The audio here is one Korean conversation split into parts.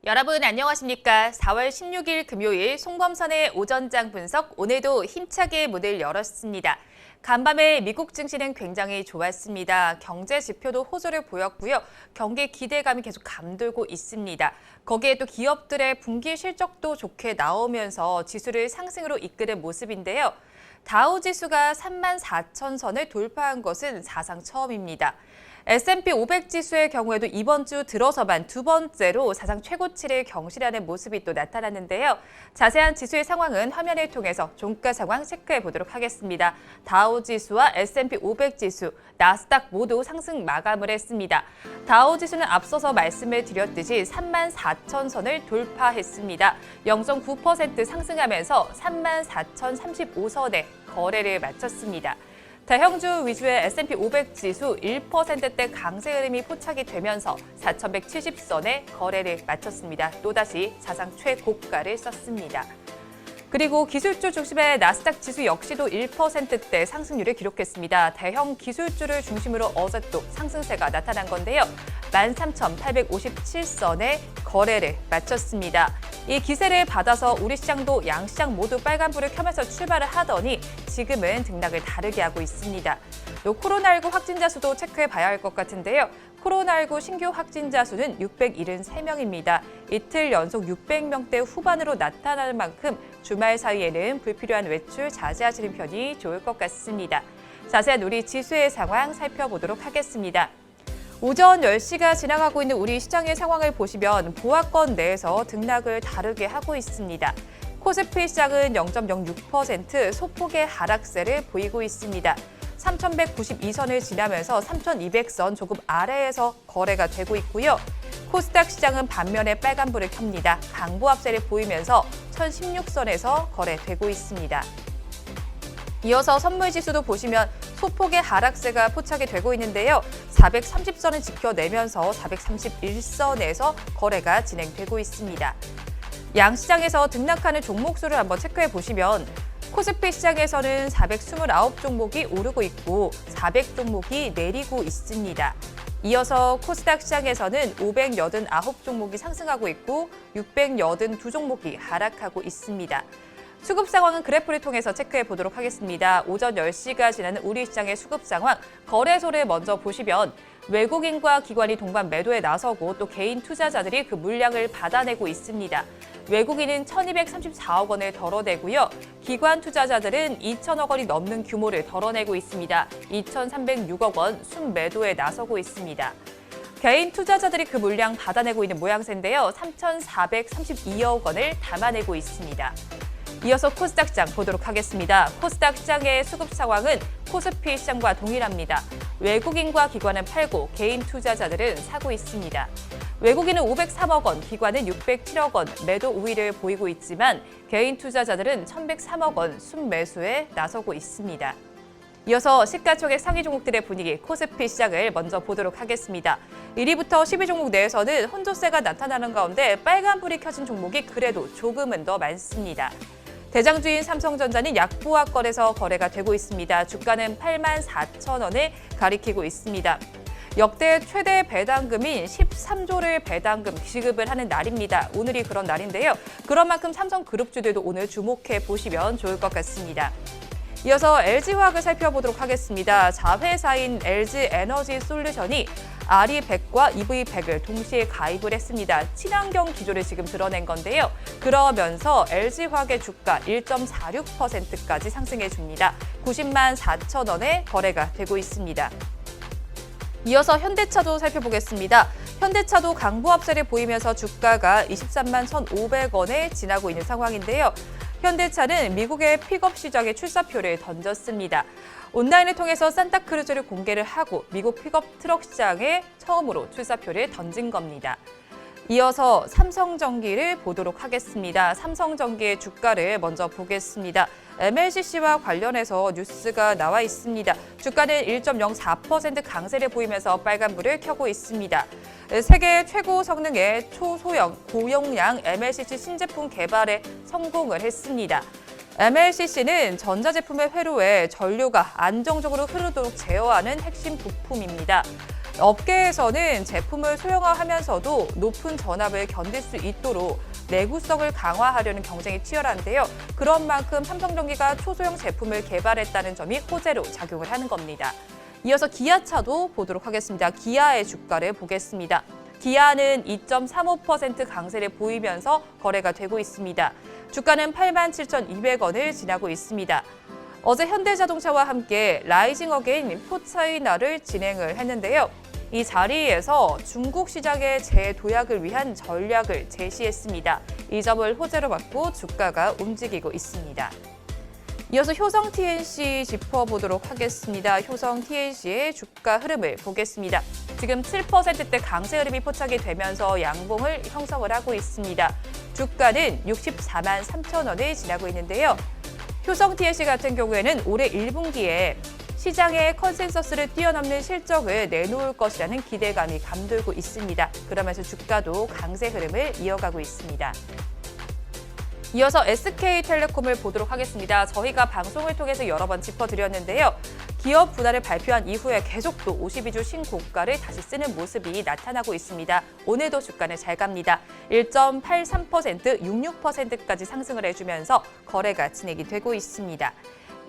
여러분 안녕하십니까? 4월 16일 금요일 송범선의 오전장 분석, 오늘도 힘차게 문을 열었습니다. 간밤에 미국 증시는 굉장히 좋았습니다. 경제 지표도 호조를 보였고요. 경기 기대감이 계속 감돌고 있습니다. 거기에 또 기업들의 분기 실적도 좋게 나오면서 지수를 상승으로 이끄는 모습인데요. 다우 지수가 34,000선을 돌파한 것은 사상 처음입니다. S&P 500 지수의 경우에도 이번 주 들어서만 두 번째로 사상 최고치를 경신하는 모습이 또 나타났는데요. 자세한 지수의 상황은 화면을 통해서 종가 상황 체크해 보도록 하겠습니다. 다우 지수와 S&P 500 지수, 나스닥 모두 상승 마감을 했습니다. 다우 지수는 앞서서 말씀을 드렸듯이 34,000선을 돌파했습니다. 0.9% 상승하면서 34,035선에 거래를 마쳤습니다. 대형주 위주의 S&P 500 지수 1%대 강세 흐름이 포착이 되면서 4,170선에 거래를 마쳤습니다. 또다시 사상 최고가를 썼습니다. 그리고 기술주 중심의 나스닥 지수 역시도 1%대 상승률을 기록했습니다. 대형 기술주를 중심으로 어제 또 상승세가 나타난 건데요. 13,857선에 거래를 마쳤습니다. 이 기세를 받아서 우리 시장도 양시장 모두 빨간불을 켜면서 출발을 하더니 지금은 등락을 다르게 하고 있습니다. 또 코로나19 확진자 수도 체크해 봐야 할 것 같은데요. 코로나19 신규 확진자 수는 673명입니다. 이틀 연속 600명대 후반으로 나타날 만큼 주말 사이에는 불필요한 외출 자제하시는 편이 좋을 것 같습니다. 자세한 우리 지수의 상황 살펴보도록 하겠습니다. 오전 10시가 지나가고 있는 우리 시장의 상황을 보시면 보합권 내에서 등락을 다르게 하고 있습니다. 코스피 시장은 0.06% 소폭의 하락세를 보이고 있습니다. 3,192선을 지나면서 3,200선 조금 아래에서 거래가 되고 있고요. 코스닥 시장은 반면에 빨간불을 켭니다. 강보합세를 보이면서 1,016선에서 거래되고 있습니다. 이어서 선물지수도 보시면 소폭의 하락세가 포착이 되고 있는데요. 430선을 지켜내면서 431선에서 거래가 진행되고 있습니다. 양시장에서 등락하는 종목 수를 한번 체크해 보시면 코스피 시장에서는 429종목이 오르고 있고 400종목이 내리고 있습니다. 이어서 코스닥 시장에서는 589종목이 상승하고 있고 682종목이 하락하고 있습니다. 수급 상황은 그래프를 통해서 체크해 보도록 하겠습니다. 오전 10시가 지나는 우리 시장의 수급 상황, 거래소를 먼저 보시면 외국인과 기관이 동반 매도에 나서고 또 개인 투자자들이 그 물량을 받아내고 있습니다. 외국인은 1,234억 원을 덜어내고요. 기관 투자자들은 2천억 원이 넘는 규모를 덜어내고 있습니다. 2,306억 원 순매도에 나서고 있습니다. 개인 투자자들이 그 물량 받아내고 있는 모양새인데요. 3,432억 원을 담아내고 있습니다. 이어서 코스닥 시장 보도록 하겠습니다. 코스닥 시장의 수급 상황은 코스피 시장과 동일합니다. 외국인과 기관은 팔고 개인 투자자들은 사고 있습니다. 외국인은 503억 원, 기관은 607억 원 매도 우위를 보이고 있지만 개인 투자자들은 1,103억 원 순매수에 나서고 있습니다. 이어서 시가총액 상위 종목들의 분위기, 코스피 시장을 먼저 보도록 하겠습니다. 1위부터 10위 종목 내에서는 혼조세가 나타나는 가운데 빨간불이 켜진 종목이 그래도 조금은 더 많습니다. 대장주인 삼성전자는 약보합권에서 거래가 되고 있습니다. 주가는 84,000원을 가리키고 있습니다. 역대 최대 배당금인 13조를 배당금 지급을 하는 날입니다. 오늘이 그런 날인데요. 그런 만큼 삼성그룹주들도 오늘 주목해 보시면 좋을 것 같습니다. 이어서 LG화학을 살펴보도록 하겠습니다. 자회사인 LG에너지솔루션이 RE100과 EV100을 동시에 가입을 했습니다. 친환경 기조를 지금 드러낸 건데요. 그러면서 LG화학의 주가 1.46%까지 상승해 줍니다. 90만 4천 원에 거래가 되고 있습니다. 이어서 현대차도 살펴보겠습니다. 현대차도 강보합세를 보이면서 주가가 23만 1,500원에 지나고 있는 상황인데요. 현대차는 미국의 픽업 시장에 출사표를 던졌습니다. 온라인을 통해서 산타크루즈를 공개를 하고 미국 픽업 트럭 시장에 처음으로 출사표를 던진 겁니다. 이어서 삼성전기를 보도록 하겠습니다. 삼성전기의 주가를 먼저 보겠습니다. MLCC와 관련해서 뉴스가 나와 있습니다. 주가는 1.04% 강세를 보이면서 빨간불을 켜고 있습니다. 세계 최고 성능의 초소형 고용량 MLCC 신제품 개발에 성공을 했습니다. MLCC는 전자제품의 회로에 전류가 안정적으로 흐르도록 제어하는 핵심 부품입니다. 업계에서는 제품을 소형화하면서도 높은 전압을 견딜 수 있도록 내구성을 강화하려는 경쟁이 치열한데요. 그런 만큼 삼성전기가 초소형 제품을 개발했다는 점이 호재로 작용을 하는 겁니다. 이어서 기아차도 보도록 하겠습니다. 기아의 주가를 보겠습니다. 기아는 2.35% 강세를 보이면서 거래가 되고 있습니다. 주가는 87,200원을 지나고 있습니다. 어제 현대자동차와 함께 라이징 어게인 포차이나를 진행을 했는데요. 이 자리에서 중국 시장의 재도약을 위한 전략을 제시했습니다. 이 점을 호재로 받고 주가가 움직이고 있습니다. 이어서 효성 TNC 짚어보도록 하겠습니다. 효성 TNC의 주가 흐름을 보겠습니다. 지금 7%대 강세 흐름이 포착이 되면서 양봉을 형성을 하고 있습니다. 주가는 64만 3천 원을 지나고 있는데요. 효성 TNC 같은 경우에는 올해 1분기에 시장의 컨센서스를 뛰어넘는 실적을 내놓을 것이라는 기대감이 감돌고 있습니다. 그러면서 주가도 강세 흐름을 이어가고 있습니다. 이어서 SK텔레콤을 보도록 하겠습니다. 저희가 방송을 통해서 여러 번 짚어드렸는데요. 기업 분할을 발표한 이후에 계속 또 52주 신고가를 다시 쓰는 모습이 나타나고 있습니다. 오늘도 주가는 잘 갑니다. 1.83%, 66%까지 상승을 해주면서 거래가 진행이 되고 있습니다.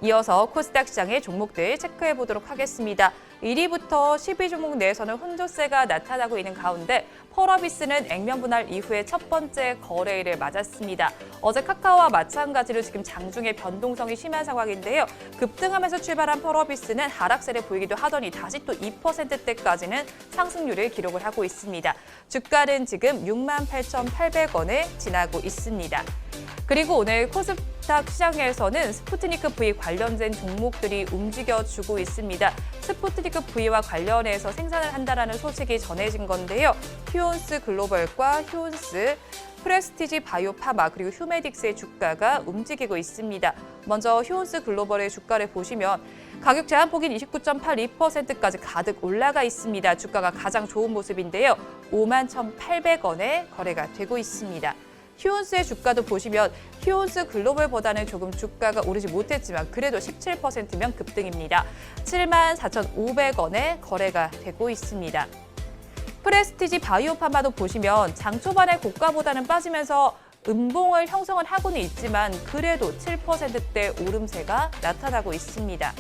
이어서 코스닥 시장의 종목들 체크해 보도록 하겠습니다. 1위부터 10위 종목 내에서는 혼조세가 나타나고 있는 가운데 펄어비스는 액면 분할 이후에 첫 번째 거래일을 맞았습니다. 어제 카카오와 마찬가지로 지금 장중에 변동성이 심한 상황인데요. 급등하면서 출발한 펄어비스는 하락세를 보이기도 하더니 다시 또 2%대까지는 상승률을 기록을 하고 있습니다. 주가는 지금 68,800원을 지나고 있습니다. 그리고 오늘 코스닥 시장에서는 스푸트니크 V 관련된 종목들이 움직여주고 있습니다. 스푸트니크 V와 관련해서 생산을 한다는 소식이 전해진 건데요. 휴온스 글로벌과 휴온스, 프레스티지 바이오파마 그리고 휴메딕스의 주가가 움직이고 있습니다. 먼저 휴온스 글로벌의 주가를 보시면 가격 제한폭인 29.82%까지 가득 올라가 있습니다. 주가가 가장 좋은 모습인데요. 51,800원에 거래가 되고 있습니다. 휴온스의 주가도 보시면 휴온스 글로벌보다는 조금 주가가 오르지 못했지만 그래도 17%면 급등입니다. 74,500원에 거래가 되고 있습니다. 프레스티지 바이오파마도 보시면 장 초반에 고가보다는 빠지면서 음봉을 형성을 하고는 있지만 그래도 7%대 오름세가 나타나고 있습니다.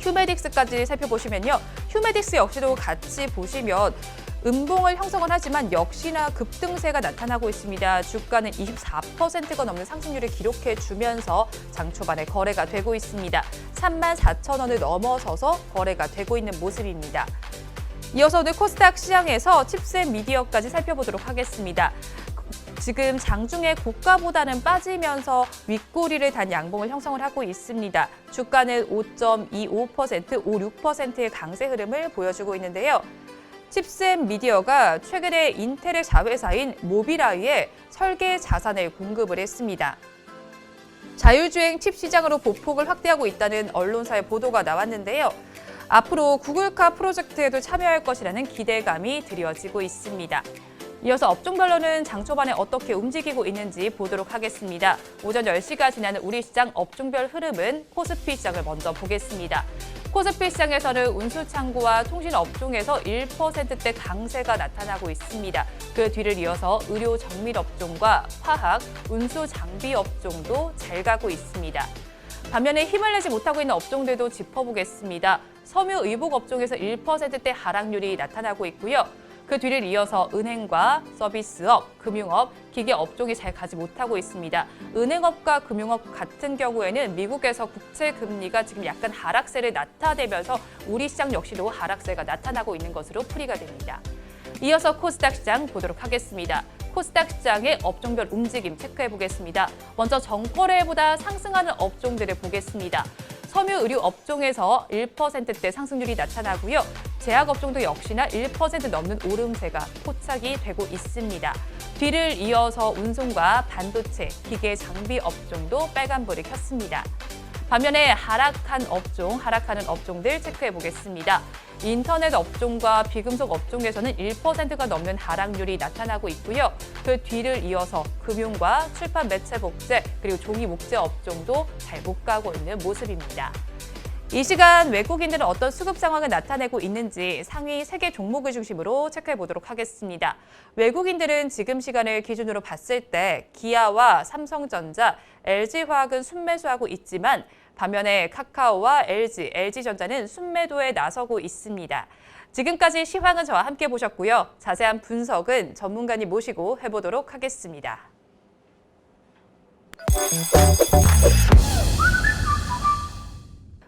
휴메딕스까지 살펴보시면요. 휴메딕스 역시도 같이 보시면 음봉을 형성은 하지만 역시나 급등세가 나타나고 있습니다. 주가는 24%가 넘는 상승률을 기록해주면서 장 초반에 거래가 되고 있습니다. 34,000원을 넘어서서 거래가 되고 있는 모습입니다. 이어서 오늘 코스닥 시장에서 칩셋 미디어까지 살펴보도록 하겠습니다. 지금 장중에 고가보다는 빠지면서 윗꼬리를 단 양봉을 형성을 하고 있습니다. 주가는 5.25%, 56%의 강세 흐름을 보여주고 있는데요. 칩셋 미디어가 최근에 인텔의 자회사인 모비라이에 설계 자산을 공급을 했습니다. 자율주행 칩 시장으로 보폭을 확대하고 있다는 언론사의 보도가 나왔는데요. 앞으로 구글카 프로젝트에도 참여할 것이라는 기대감이 드려지고 있습니다. 이어서 업종별로는 장 초반에 어떻게 움직이고 있는지 보도록 하겠습니다. 오전 10시가 지나는 우리 시장 업종별 흐름은 코스피 시장을 먼저 보겠습니다. 코스피 시장에서는 운수창고와 통신업종에서 1%대 강세가 나타나고 있습니다. 그 뒤를 이어서 의료 정밀업종과 화학, 운수장비업종도 잘 가고 있습니다. 반면에 힘을 내지 못하고 있는 업종들도 짚어보겠습니다. 섬유의복업종에서 1%대 하락률이 나타나고 있고요. 그 뒤를 이어서 은행과 서비스업, 금융업, 기계업종이 잘 가지 못하고 있습니다. 은행업과 금융업 같은 경우에는 미국에서 국채 금리가 지금 약간 하락세를 나타내면서 우리 시장 역시도 하락세가 나타나고 있는 것으로 풀이가 됩니다. 이어서 코스닥 시장 보도록 하겠습니다. 코스닥 시장의 업종별 움직임 체크해 보겠습니다. 먼저 전거래보다 상승하는 업종들을 보겠습니다. 섬유의료 업종에서 1%대 상승률이 나타나고요. 제약업종도 역시나 1% 넘는 오름세가 포착이 되고 있습니다. 뒤를 이어서 운송과 반도체, 기계 장비 업종도 빨간불이 켰습니다. 반면에 하락하는 업종들 체크해 보겠습니다. 인터넷 업종과 비금속 업종에서는 1%가 넘는 하락률이 나타나고 있고요. 그 뒤를 이어서 금융과 출판 매체 복제 그리고 종이 목재 업종도 잘 못 가고 있는 모습입니다. 이 시간 외국인들은 어떤 수급 상황을 나타내고 있는지 상위 3개 종목을 중심으로 체크해 보도록 하겠습니다. 외국인들은 지금 시간을 기준으로 봤을 때 기아와 삼성전자, LG화학은 순매수하고 있지만 반면에 카카오와 LG전자는 순매도에 나서고 있습니다. 지금까지 시황은 저와 함께 보셨고요. 자세한 분석은 전문가님 모시고 해보도록 하겠습니다.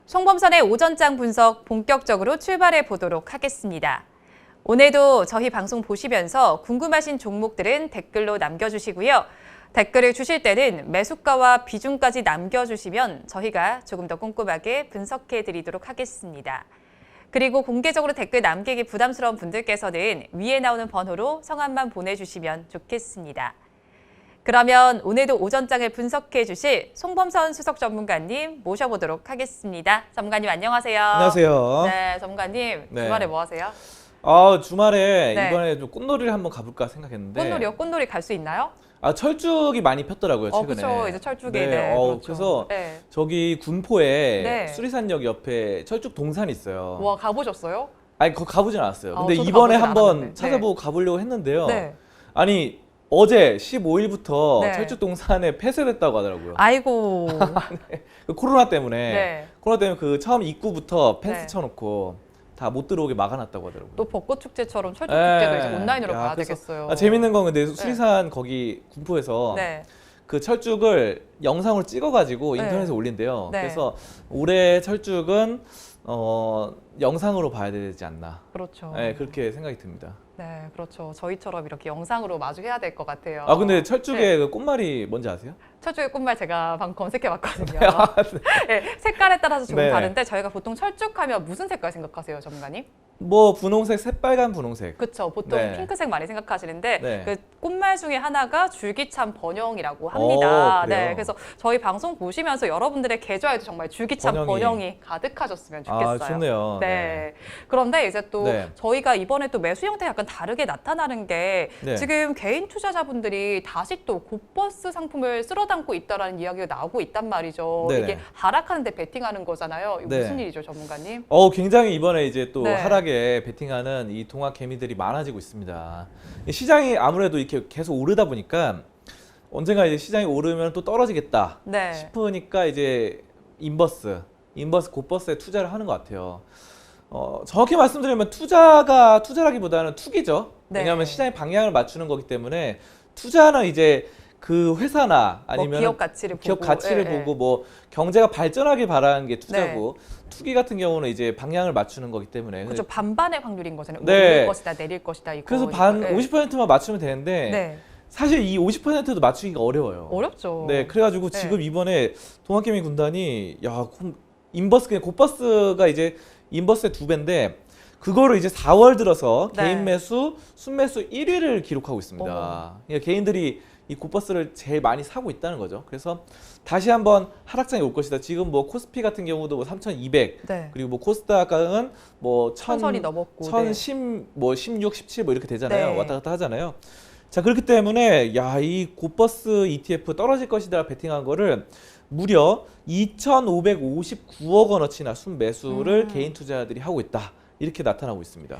송범선의 오전장 분석 본격적으로 출발해 보도록 하겠습니다. 오늘도 저희 방송 보시면서 궁금하신 종목들은 댓글로 남겨주시고요. 댓글을 주실 때는 매수가와 비중까지 남겨주시면 저희가 조금 더 꼼꼼하게 분석해 드리도록 하겠습니다. 그리고 공개적으로 댓글 남기기 부담스러운 분들께서는 위에 나오는 번호로 성함만 보내주시면 좋겠습니다. 그러면 오늘도 오전장을 분석해 주실 송범선 수석 전문가님 모셔보도록 하겠습니다. 전문가님 안녕하세요. 안녕하세요. 네, 전문가님 주말에 뭐 하세요? 주말에 네. 이번에 좀 꽃놀이를 한번 가볼까 생각했는데. 꽃놀이요? 꽃놀이 갈 수 있나요? 철쭉이 많이 폈더라고요, 최근에. 그렇죠. 이제 철쭉이. 네, 네, 그렇죠. 그래서 네. 저기 군포에 네. 수리산역 옆에 철쭉 동산이 있어요. 와, 가보셨어요? 아니, 거기 가보진 않았어요. 근데 저도 이번에 가보진 한번 않았는데. 찾아보고 가보려고 했는데요. 네. 아니, 어제 15일부터 네. 철쭉 동산에 폐쇄됐다고 하더라고요. 아이고. 그 코로나 때문에. 네. 코로나 때문에 그 처음 입구부터 펜스 네. 쳐놓고 다 못 들어오게 막아놨다고 하더라고요. 또 벚꽃 축제처럼 철쭉 축제도 이제 네. 온라인으로 봐야 그래서 되겠어요. 재밌는 건 근데 수리산 거기 군포에서 네. 그 철쭉을 영상으로 찍어가지고 네. 인터넷에 올린대요. 네. 그래서 올해 철쭉은 영상으로 봐야 되지 않나. 그렇죠. 네, 그렇게 생각이 듭니다. 네, 그렇죠. 저희처럼 이렇게 영상으로 마주해야 될 것 같아요. 근데 철쭉의 네. 그 꽃말이 뭔지 아세요? 철쭉의 꽃말 제가 방금 검색해봤거든요. 네, 색깔에 따라서 조금 네. 다른데 저희가 보통 철쭉하면 무슨 색깔 생각하세요, 전문가님? 뭐 분홍색, 새빨간 분홍색. 그렇죠. 보통 네. 핑크색 많이 생각하시는데 네. 그 꽃말 중에 하나가 줄기찬 번영이라고 합니다. 그래요? 네, 그래서 저희 방송 보시면서 여러분들의 계좌에도 정말 줄기찬 번영이 가득하셨으면 좋겠어요. 좋네요. 네. 그런데 이제 또 네. 저희가 이번에 또 매수 형태 약간 다르게 나타나는 게 네. 지금 개인 투자자분들이 다시 또 곧버스 상품을 쓸어 담고 있다라는 이야기가 나오고 있단 말이죠. 네네. 이게 하락하는데 베팅하는 거잖아요. 이거 네. 무슨 일이죠, 전문가님? 굉장히 이번에 이제 또 네. 하락에 베팅하는 이 동학 개미들이 많아지고 있습니다. 이 시장이 아무래도 이렇게 계속 오르다 보니까 언젠가 이제 시장이 오르면 또 떨어지겠다 네. 싶으니까 이제 인버스 곧버스에 투자를 하는 것 같아요. 정확히 말씀드리면 투자라기보다는 투기죠. 네. 왜냐하면 시장의 방향을 맞추는 거기 때문에 투자는 이제 그 회사나 아니면 기업 가치를 보고, 보고 뭐 경제가 발전하길 바라는 게 투자고 투기 같은 경우는 이제 방향을 맞추는 거기 때문에 그렇죠. 반반의 확률인 거잖아요. 네. 오를 것이다, 내릴 것이다 이거. 그래서 50%만 맞추면 되는데 네. 사실 이 50%도 맞추기가 어려워요. 어렵죠. 네, 그래가지고 네. 지금 이번에 동학개미 군단이 인버스 그냥 곧버스가 이제 인버스의 2배인데 그거를 이제 4월 들어서 네. 개인 매수, 순매수 1위를 기록하고 있습니다. 그러니까 개인들이 이 곧버스를 제일 많이 사고 있다는 거죠. 그래서 다시 한번 하락장이 올 것이다. 지금 뭐 코스피 같은 경우도 뭐 3,200, 네. 그리고 뭐 코스닥은 뭐 1000선이 넘었고, 1010, 뭐 16, 17 뭐 이렇게 되잖아요. 네. 왔다 갔다 하잖아요. 자, 그렇기 때문에 이 곧버스 ETF 떨어질 것이다 베팅한 거를 무려 2,559억 원어치나 순매수를 개인 투자자들이 하고 있다. 이렇게 나타나고 있습니다.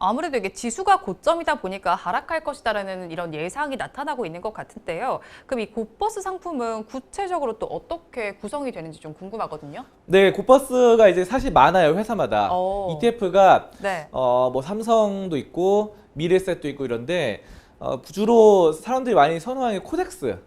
아무래도 이게 지수가 고점이다 보니까 하락할 것이다라는 이런 예상이 나타나고 있는 것 같은데요. 그럼 이 곧버스 상품은 구체적으로 또 어떻게 구성이 되는지 좀 궁금하거든요. 네, 곧버스가 이제 사실 많아요, 회사마다. ETF가 네. 뭐 삼성도 있고 미래에셋도 있고 이런데 주로 사람들이 많이 선호하는 게 코덱스를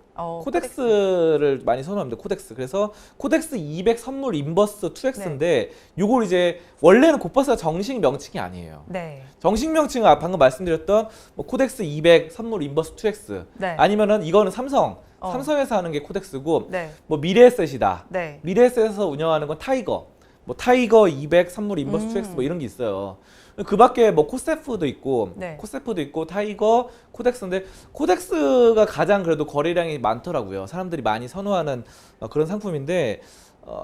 많이 선호합니다. 코덱스. 그래서 코덱스 200 선물 인버스 2X인데 요걸 이제 원래는 곧버스가 정식 명칭이 아니에요. 네. 정식 명칭은 방금 말씀드렸던 뭐 코덱스 200 선물 인버스 2X 네. 아니면은 이거는 삼성에서 하는 게 코덱스고 네. 뭐 미래에셋이다. 네. 미래에셋에서 운영하는 건 타이거. 뭐 타이거 200 선물 인버스 2X 뭐 이런 게 있어요. 그 밖에 뭐 코세프도 있고, 네. 코세프도 있고, 타이거, 코덱스인데, 코덱스가 가장 그래도 거래량이 많더라고요. 사람들이 많이 선호하는 그런 상품인데,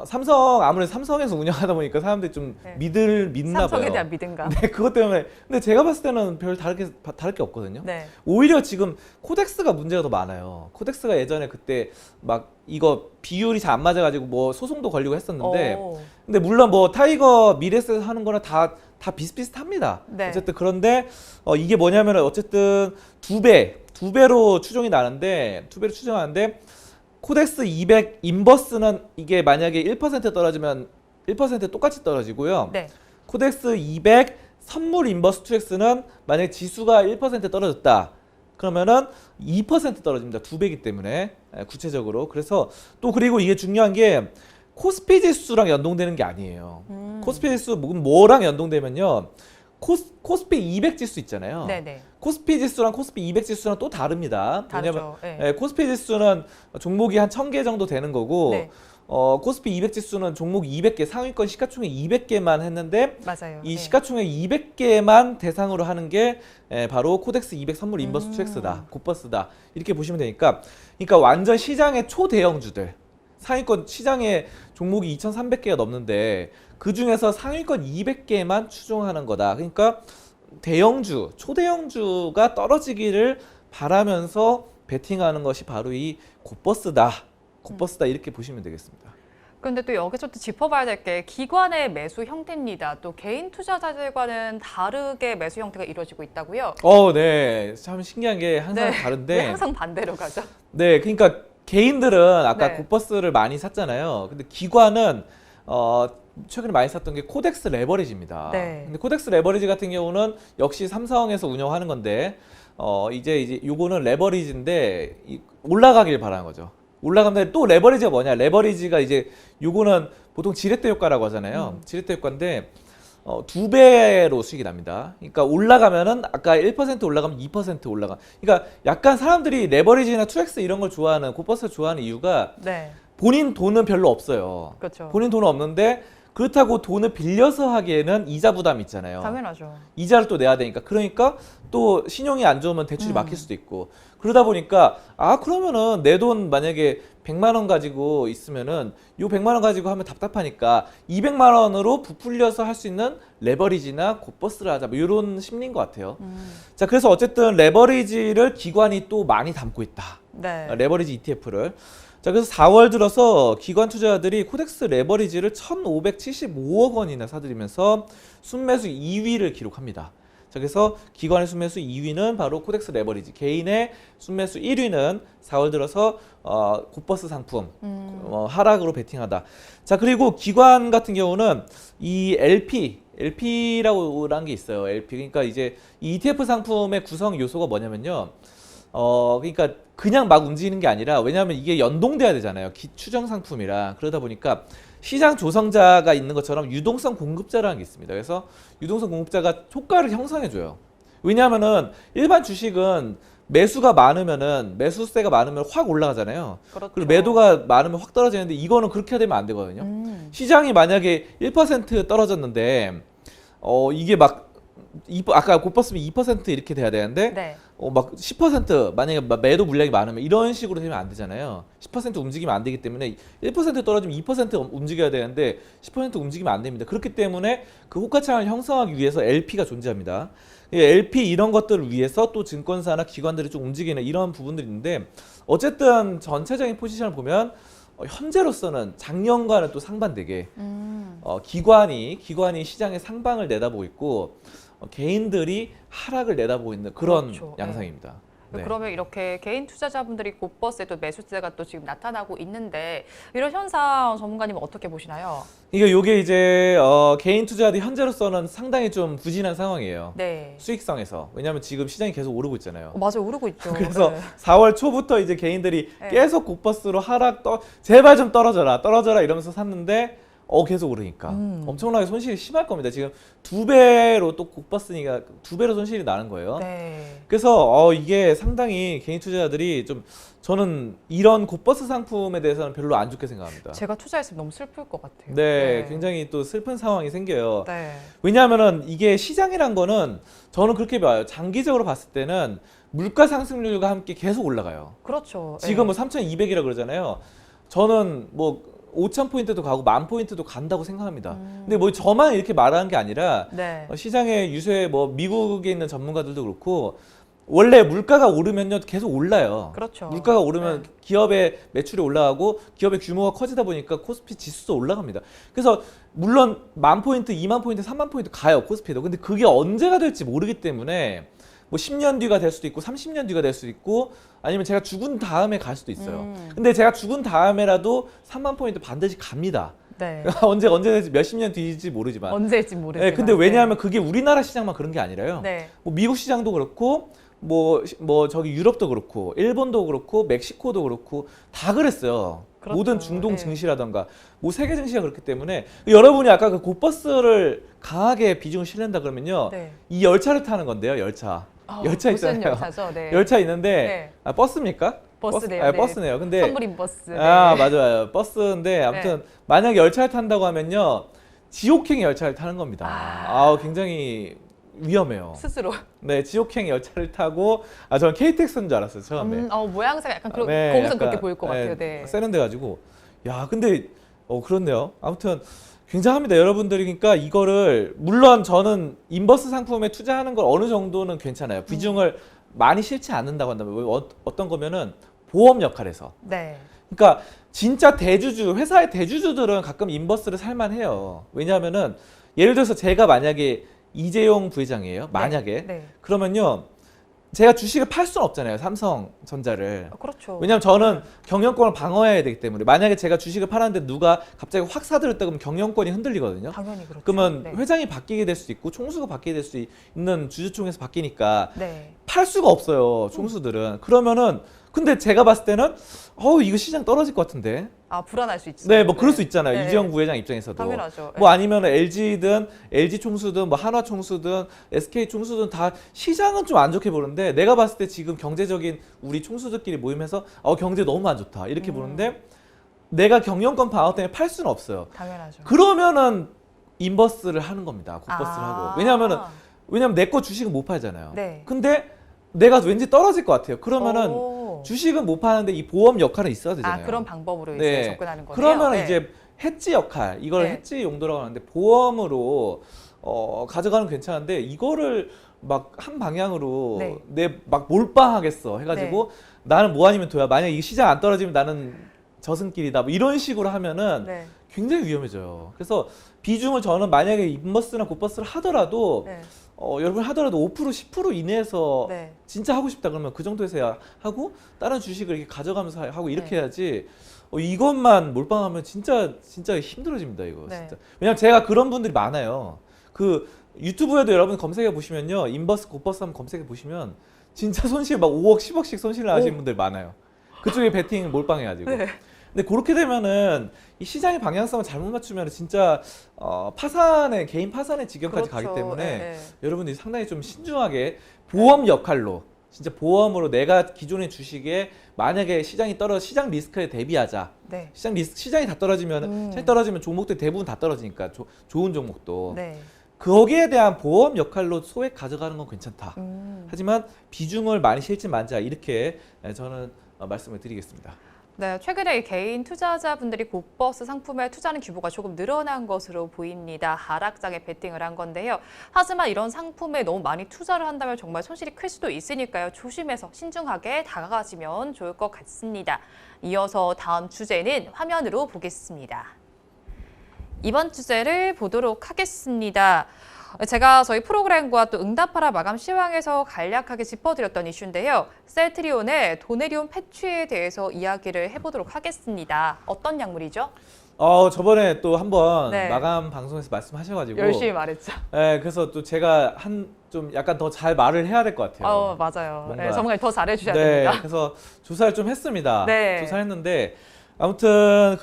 삼성, 아무래도 삼성에서 운영하다 보니까 사람들이 좀 네. 믿나 봐요. 삼성에 대한 믿음감. 네, 그것 때문에. 근데 제가 봤을 때는 별 다를 게 없거든요. 네. 오히려 지금 코덱스가 문제가 더 많아요. 코덱스가 예전에 그때 막 이거 비율이 잘 안 맞아가지고 뭐 소송도 걸리고 했었는데, 오. 근데 물론 뭐 타이거 미래에서 하는 거랑 다 비슷비슷합니다. 네. 어쨌든 그런데 이게 뭐냐면 어쨌든 두 배로 추정이 나는데, 두 배로 추정하는데, 코덱스 200 인버스는 이게 만약에 1% 떨어지면 1% 똑같이 떨어지고요. 네. 코덱스 200 선물 인버스 2X는 만약에 지수가 1% 떨어졌다. 그러면은 2% 떨어집니다. 두 배이기 때문에 구체적으로. 그래서 또 그리고 이게 중요한 게 코스피 지수랑 연동되는 게 아니에요. 코스피 지수 뭐랑 연동되면요. 코스피 200 지수 있잖아요. 네네. 코스피 지수랑 코스피 200 지수랑 또 다릅니다. 왜냐면 다르죠. 네. 코스피 지수는 종목이 한 1000개 정도 되는 거고 네. 코스피 200 지수는 종목 200개, 상위권 시가총액 200개만 했는데 맞아요. 이 네. 시가총액 200개만 대상으로 하는 게 바로 코덱스 200 선물 인버스 2X다. 곱버스다. 이렇게 보시면 되니까 그러니까 완전 시장의 초대형주들 상위권 시장에 종목이 2,300개가 넘는데 그 중에서 상위권 200개만 추종하는 거다. 그러니까 대형주, 초대형주가 떨어지기를 바라면서 베팅하는 것이 바로 이 곱버스다. 곱버스다 이렇게 보시면 되겠습니다. 그런데 또 여기서 또 짚어봐야 될 게 기관의 매수 형태입니다. 또 개인 투자자들과는 다르게 매수 형태가 이루어지고 있다고요? 네. 참 신기한 게 항상 네. 다른데. 왜 항상 반대로 가죠? 네, 그러니까 개인들은 아까 네. 곱버스를 많이 샀잖아요. 근데 기관은 최근에 많이 샀던 게 코덱스 레버리지입니다. 네. 근데 코덱스 레버리지 같은 경우는 역시 삼성에서 운영하는 건데 이제 요거는 레버리지인데 올라가길 바라는 거죠. 올라가면 또 레버리지가 뭐냐? 레버리지가 이제 요거는 보통 지렛대 효과라고 하잖아요. 지렛대 효과인데 두 배로 수익이 납니다. 그러니까 올라가면은 아까 1% 올라가면 2% 올라가. 그러니까 약간 사람들이 레버리지나 2X 이런 걸 좋아하는 곱버스를 좋아하는 이유가 네. 본인 돈은 별로 없어요. 그렇죠. 본인 돈은 없는데 그렇다고 돈을 빌려서 하기에는 이자 부담이 있잖아요. 당연하죠. 이자를 또 내야 되니까. 그러니까 또 신용이 안 좋으면 대출이 막힐 수도 있고. 그러다 보니까 그러면은 내 돈 만약에 100만 원 가지고 있으면은 요 100만 원 가지고 하면 답답하니까 200만 원으로 부풀려서 할 수 있는 레버리지나 곱버스를 하자. 뭐 이런 심리인 것 같아요. 자, 그래서 어쨌든 레버리지를 기관이 또 많이 담고 있다. 네. 레버리지 ETF를. 자, 그래서 4월 들어서 기관 투자자들이 코덱스 레버리지를 1,575억 원이나 사들이면서 순매수 2위를 기록합니다. 자, 그래서 기관의 순매수 2위는 바로 코덱스 레버리지, 개인의 순매수 1위는 4월 들어서 곱버스 상품 하락으로 베팅하다. 자, 그리고 기관 같은 경우는 이 LP라고 한 게 있어요. LP. 그러니까 이제 이 ETF 상품의 구성 요소가 뭐냐면요. 그러니까 그냥 막 움직이는 게 아니라 왜냐하면 이게 연동돼야 되잖아요. 추정 상품이라. 그러다 보니까 시장 조성자가 있는 것처럼 유동성 공급자라는 게 있습니다. 그래서 유동성 공급자가 효과를 형성해줘요. 왜냐하면은 일반 주식은 매수가 많으면은 매수세가 많으면 확 올라가잖아요. 그렇죠. 그리고 매도가 많으면 확 떨어지는데 이거는 그렇게 되면 안 되거든요. 시장이 만약에 1% 떨어졌는데 이게 막 아까 곱버스면 2% 이렇게 돼야 되는데 네. 막 10% 만약에 매도 물량이 많으면 이런 식으로 되면 안 되잖아요. 10% 움직이면 안 되기 때문에 1% 떨어지면 2% 움직여야 되는데 10% 움직이면 안 됩니다. 그렇기 때문에 그 호가창을 형성하기 위해서 LP가 존재합니다. LP 이런 것들을 위해서 또 증권사나 기관들이 좀 움직이는 이런 부분들이 있는데 어쨌든 전체적인 포지션을 보면 현재로서는 작년과는 또 상반되게 기관이 시장의 상방을 내다보고 있고 개인들이 하락을 내다보고 있는 그런 그렇죠. 양상입니다. 네. 그러면 이렇게 개인 투자자분들이 곱버스에 또 매수세가 또 지금 나타나고 있는데 이런 현상 전문가님은 어떻게 보시나요? 이게 이제 개인 투자자들이 현재로서는 상당히 좀 부진한 상황이에요. 네. 수익성에서. 왜냐하면 지금 시장이 계속 오르고 있잖아요. 맞아요. 오르고 있죠. 그래서 네. 4월 초부터 이제 개인들이 네. 계속 곱버스로 제발 좀 떨어져라 이러면서 샀는데 계속 오르니까 엄청나게 손실이 심할 겁니다. 지금 2배로 또 고버스니까 2배로 손실이 나는 거예요. 네. 그래서 이게 상당히 개인 투자자들이 좀 저는 이런 고버스 상품에 대해서는 별로 안 좋게 생각합니다. 제가 투자했으면 너무 슬플 것 같아요. 네, 굉장히 또 슬픈 상황이 생겨요. 네. 왜냐하면은 이게 시장이란 거는 저는 그렇게 봐요. 장기적으로 봤을 때는 물가 상승률과 함께 계속 올라가요. 그렇죠. 지금 뭐 3,200이라 그러잖아요. 저는 뭐 5,000포인트도 가고 10,000포인트도 간다고 생각합니다. 근데 뭐 저만 이렇게 말하는 게 아니라 네. 시장의 유세 뭐 미국에 있는 전문가들도 그렇고 원래 물가가 오르면요 계속 올라요. 그렇죠. 물가가 오르면 기업의 매출이 올라가고 기업의 규모가 커지다 보니까 코스피 지수도 올라갑니다. 그래서 물론 10,000포인트, 20,000포인트, 30,000포인트 가요 코스피도. 근데 그게 언제가 될지 모르기 때문에 뭐 10년 뒤가 될 수도 있고 30년 뒤가 될 수도 있고 아니면 제가 죽은 다음에 갈 수도 있어요. 근데 제가 죽은 다음에라도 30,000포인트 반드시 갑니다. 네. 언제 될지 몇십 년 뒤일지 모르지만. 언제일지 모르지만. 네, 근데 왜냐하면 그게 우리나라 시장만 그런 게 아니라요. 네. 뭐 미국 시장도 그렇고 뭐 저기 유럽도 그렇고 일본도 그렇고 멕시코도 그렇고 다 그랬어요. 그렇죠. 모든 중동 네. 증시라던가 뭐 세계 증시가 그렇기 때문에 여러분이 아까 그 고버스를 강하게 비중을 실는다 그러면요. 네. 이 열차를 타는 건데요. 열차. 열차 무슨 있잖아요. 열차죠? 네. 열차 있는데 네. 버스입니까? 버스네요. 아, 네. 버스네요. 근데 선물인 버스. 네. 맞아요. 버스인데 아무튼 네. 만약에 열차를 탄다고 하면요. 지옥행 열차를 타는 겁니다. 굉장히 위험해요. 스스로. 네, 지옥행 열차를 타고 저는 KTX인 줄 알았어요 처음에. 모양새가 약간 네, 거기서 약간, 그렇게 보일 것 같아요. 네. 세련돼 가지고. 야, 근데 그렇네요. 아무튼 굉장합니다, 여러분들이. 그러니까 이거를 물론 저는 인버스 상품에 투자하는 걸 어느 정도는 괜찮아요. 비중을 많이 싫지 않는다고 한다면 어떤 거면은 보험 역할에서. 네. 그러니까 진짜 대주주, 회사의 대주주들은 가끔 인버스를 살만해요. 왜냐하면은 예를 들어서 제가 만약에 이재용 부회장이에요. 만약에. 네. 그러면요. 제가 주식을 팔 수는 없잖아요. 삼성전자를. 그렇죠. 왜냐하면 저는 경영권을 방어해야 되기 때문에. 만약에 제가 주식을 팔았는데 누가 갑자기 확 사들였다 그러면 경영권이 흔들리거든요. 당연히 그렇죠. 그러면 네. 회장이 바뀌게 될 수도 있고 총수가 바뀌게 될 수 있는 주주총회에서 바뀌니까 네. 팔 수가 없어요. 총수들은. 그러면은 근데 제가 봤을 때는 이거 시장 떨어질 것 같은데. 불안할 수 있죠. 네, 뭐 그럴 수 있잖아요. 네. 이재용 부회장 입장에서도. 당연하죠. 뭐 아니면 LG든 LG 총수든 뭐 한화 총수든 SK 총수든 다 시장은 좀 안 좋게 보는데 내가 봤을 때 지금 경제적인 우리 총수들끼리 모이면서 경제 너무 안 좋다 이렇게 보는데 내가 경영권 방어 때문에 팔 수는 없어요. 당연하죠. 그러면은 인버스를 하는 겁니다. 굿버스를 하고. 왜냐면 내 거 주식은 못 팔잖아요. 네. 근데 내가 왠지 떨어질 것 같아요. 그러면은 주식은 못 파는데 이 보험 역할은 있어야 되잖아요. 그런 방법으로 이제 네. 접근하는 거네요. 그러면 네. 이제 해지 역할, 이걸 네. 해지 용도라고 하는데 보험으로 가져가는 건 괜찮은데 이거를 막 한 방향으로 네. 내 막 몰빵하겠어 해가지고 나는 뭐 아니면 도야. 만약 이 시장 안 떨어지면 나는 저승길이다. 뭐 이런 식으로 하면은 네. 굉장히 위험해져요. 그래서 비중을 저는 만약에 인버스나 굿버스를 하더라도 네. 여러분 하더라도 5% 10% 이내에서 네. 진짜 하고 싶다 그러면 그 정도에서 해야 하고 다른 주식을 이렇게 가져가면서 하고 이렇게 네. 해야지 이것만 몰빵하면 진짜 힘들어집니다 이거 네. 진짜. 왜냐면 제가 그런 분들이 많아요. 그 유튜브에도 여러분 검색해 보시면요 인버스 굿버스 한번 검색해 보시면 진짜 손실 막 5억 10억씩 손실 나시는 분들 많아요. 그쪽에 베팅 몰빵해가지고. 네. 근데 그렇게 되면은 이 시장의 방향성을 잘못 맞추면 진짜 개인 파산의 지경까지 그렇죠. 가기 때문에 네. 여러분들이 상당히 좀 신중하게 보험 역할로 진짜 보험으로 내가 기존의 주식에 만약에 시장 리스크에 대비하자. 네. 시장이 다 떨어지면 시장이 떨어지면 종목들 대부분 다 떨어지니까 좋은 종목도 네. 거기에 대한 보험 역할로 소액 가져가는 건 괜찮다. 하지만 비중을 많이 실지 말자 이렇게 저는 말씀을 드리겠습니다. 네, 최근에 이 개인 투자자분들이 굿버스 상품에 투자하는 규모가 조금 늘어난 것으로 보입니다. 하락장에 베팅을 한 건데요. 하지만 이런 상품에 너무 많이 투자를 한다면 정말 손실이 클 수도 있으니까요. 조심해서 신중하게 다가가시면 좋을 것 같습니다. 이어서 다음 주제는 화면으로 보겠습니다. 이번 주제를 보도록 하겠습니다. 제가 저희 프로그램과 또 응답하라 마감 시황에서 간략하게 짚어드렸던 이슈인데요. 셀트리온의 도네리온 패취에 대해서 이야기를 해보도록 하겠습니다. 어떤 약물이죠? 저번에 또 한번 네. 마감 방송에서 말씀하셔가지고 열심히 말했죠. 네, 그래서 또 제가 좀 약간 더 잘 말을 해야 될 것 같아요. 맞아요. 뭔가. 네, 전문가님 더 잘해주셔야 네, 됩니다. 그래서 조사를 좀 했습니다. 네. 조사했는데 아무튼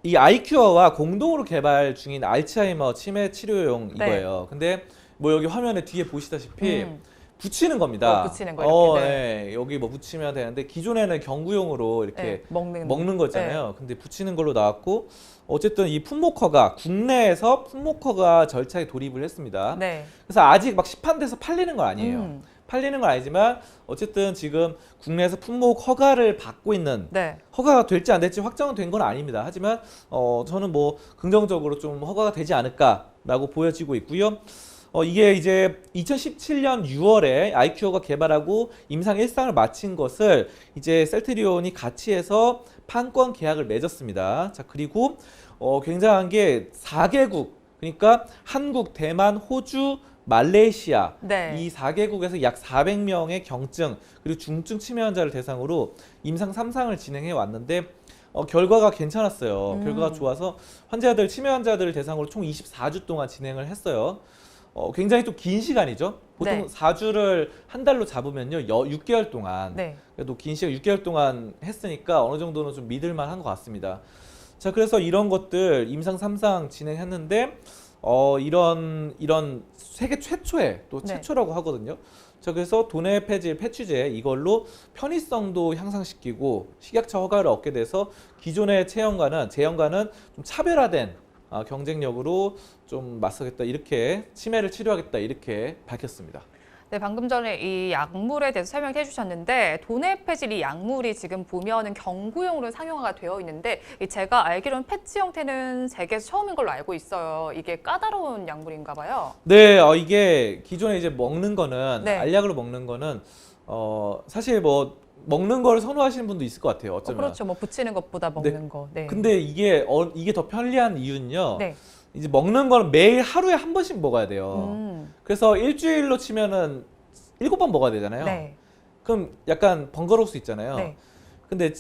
이 아이큐어와 공동으로 개발 중인 알츠하이머 치매 치료용 네. 이거예요. 근데 뭐 여기 화면에 뒤에 보시다시피 음. 붙이는 겁니다. 붙이는 거 이렇게. 네. 네. 여기 뭐 붙이면 되는데 기존에는 경구용으로 이렇게 네, 먹는 거잖아요. 근데 붙이는 걸로 나왔고 어쨌든 이 품목허가 국내에서 품목허가 절차에 돌입을 했습니다. 네. 그래서 아직 막 시판돼서 팔리는 건 아니에요. 음. 팔리는 건 아니지만 어쨌든 지금 국내에서 품목 허가를 받고 있는 네. 허가가 될지 안 될지 확정은 된 건 아닙니다. 하지만 저는 뭐 긍정적으로 좀 허가가 되지 않을까라고 보여지고 있고요. 이게 이제 2017년 6월에 아이큐어가 개발하고 임상 1상을 마친 것을 이제 셀트리온이 같이 해서 판권 계약을 맺었습니다. 자, 그리고 굉장한 게 4개국, 그러니까 한국, 대만, 호주, 말레이시아 네. 이 4개국에서 약 400명의 경증 그리고 중증 치매 환자를 대상으로 임상 3상을 진행해 왔는데 결과가 괜찮았어요. 결과가 좋아서 환자들 치매 환자들을 대상으로 총 24주 동안 진행을 했어요. 굉장히 또 긴 시간이죠. 보통 네. 4주를 한 달로 잡으면요 6개월 동안 네. 그래도 긴 시간 6개월 동안 했으니까 어느 정도는 좀 믿을만한 것 같습니다. 자, 그래서 이런 것들 임상 3상 진행했는데 이런 세계 최초의 또 네. 최초라고 하거든요. 자, 그래서 도내 폐질 패취제 이걸로 편의성도 향상시키고 식약처 허가를 얻게 돼서 기존의 제형과는 좀 차별화된 경쟁력으로 좀 맞서겠다 이렇게 치매를 치료하겠다 이렇게 밝혔습니다. 네, 방금 전에 이 약물에 대해서 설명해 주셨는데 도네페질 이 약물이 지금 보면은 경구용으로 상용화가 되어 있는데 제가 알기로는 패치 형태는 세계에서 처음인 걸로 알고 있어요. 이게 까다로운 약물인가 봐요. 네, 이게 기존에 이제 먹는 거는 네. 알약으로 먹는 거는 사실 뭐 먹는 걸 선호하시는 분도 있을 것 같아요. 어쩌면. 그렇죠. 뭐 붙이는 것보다 먹는 거. 네. 근데 이게 더 편리한 이유는요. 네. 이제 먹는 거는 매일 하루에 한 번씩 먹어야 돼요. 그래서 일주일로 치면은 7번 먹어야 되잖아요. 네. 그럼 약간 번거로울 수 있잖아요. 네. 근데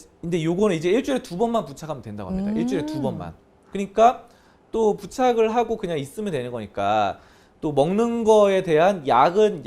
요거는 이제 일주일에 2번만 부착하면 된다고 합니다. 일주일에 2번만. 그러니까 또 부착을 하고 그냥 있으면 되는 거니까 또 먹는 거에 대한 약은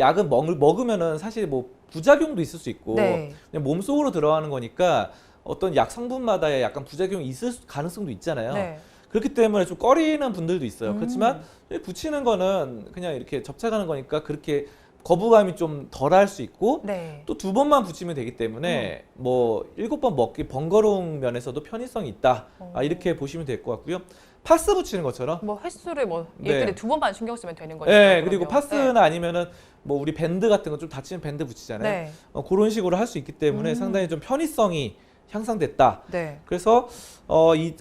먹으면은 사실 뭐 부작용도 있을 수 있고 네. 그냥 몸속으로 들어가는 거니까 어떤 약 성분마다의 약간 부작용이 있을 가능성도 있잖아요. 네. 그렇기 때문에 좀 꺼리는 분들도 있어요. 그렇지만 붙이는 거는 그냥 이렇게 접착하는 거니까 그렇게 거부감이 좀 덜할 수 있고 네. 또 2번만 붙이면 되기 때문에 뭐 7번 먹기 번거로운 면에서도 편의성이 있다. 이렇게 보시면 될 것 같고요. 파스 붙이는 것처럼 뭐 횟수를 뭐 네. 일주일에 2번만 신경 쓰면 되는 거니까. 네, 그러면. 그리고 파스나 아니면은 뭐 우리 밴드 같은 거 좀 다치는 밴드 붙이잖아요. 네. 그런 식으로 할 수 있기 때문에 상당히 좀 편의성이 향상됐다. 네. 그래서